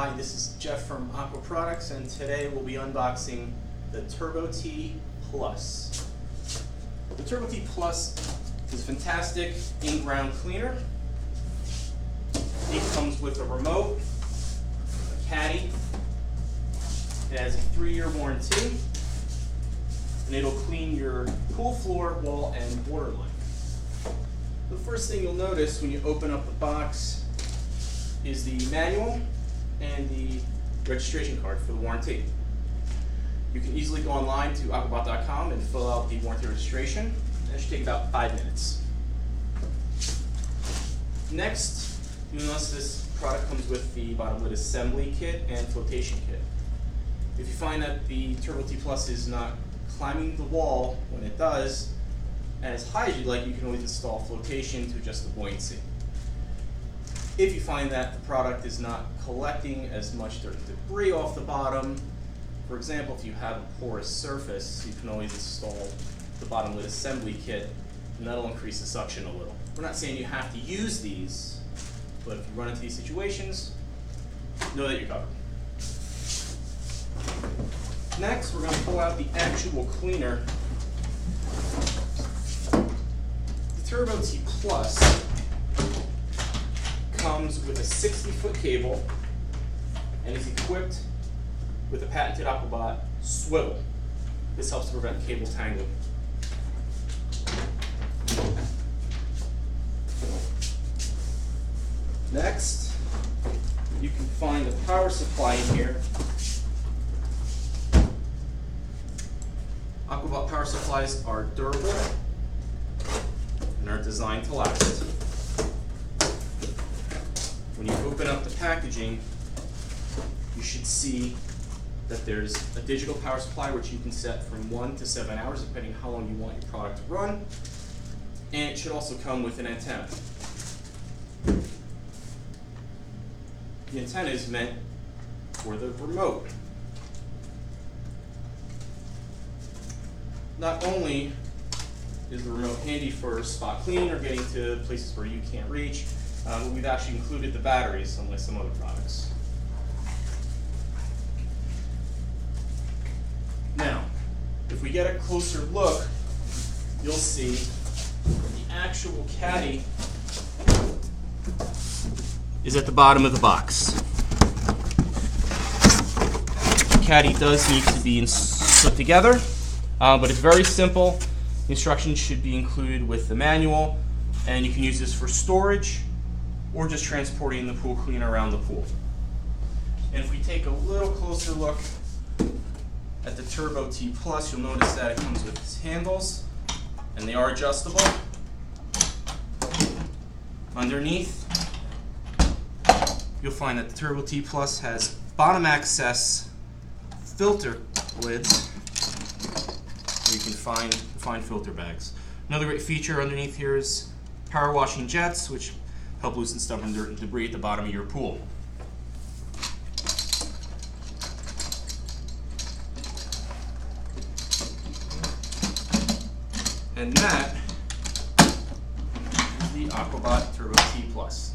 Hi, this is Jeff from Aqua Products, and today we'll be unboxing the Turbo T Plus. The Turbo T Plus is a fantastic in-ground cleaner. It comes with a remote, a caddy. It has a 3-year warranty, and it'll clean your pool floor, wall, and water line. The first thing you'll notice when you open up the box is the manual and the registration card for the warranty. You can easily go online to aquabot.com and fill out the warranty registration. That should take about 5 minutes. Next, you'll notice this product comes with the bottom lid assembly kit and flotation kit. If you find that the Turbo T Plus is not climbing the wall when it does, as high as you'd like, you can always install flotation to adjust the buoyancy. If you find that the product is not collecting as much dirt and debris off the bottom, for example, if you have a porous surface, you can always install the bottom lid assembly kit, and that'll increase the suction a little. We're not saying you have to use these, but if you run into these situations, know that you're covered. Next, we're going to pull out the actual cleaner. The Turbo T Plus comes with a 60-foot cable and is equipped with a patented Aquabot swivel. This helps to prevent cable tangling. Next, you can find a power supply in here. Aquabot power supplies are durable and are designed to last. When you open up the packaging, you should see that there's a digital power supply which you can set from 1 to 7 hours depending on how long you want your product to run, and it should also come with an antenna. The antenna is meant for the remote. Not only is the remote handy for spot cleaning or getting to places where you can't reach, but we've actually included the batteries, unlike some other products. Now, if we get a closer look, you'll see the actual caddy is at the bottom of the box. The caddy does need to be put together, but it's very simple. The instructions should be included with the manual, and you can use this for storage or just transporting the pool cleaner around the pool. And if we take a little closer look at the Turbo T Plus, you'll notice that it comes with its handles, and they are adjustable. Underneath, you'll find that the Turbo T Plus has bottom access filter lids where you can find filter bags. Another great feature underneath here is power washing jets, which help loosen stubborn dirt and debris at the bottom of your pool. And that is the Aquabot Turbo T Plus.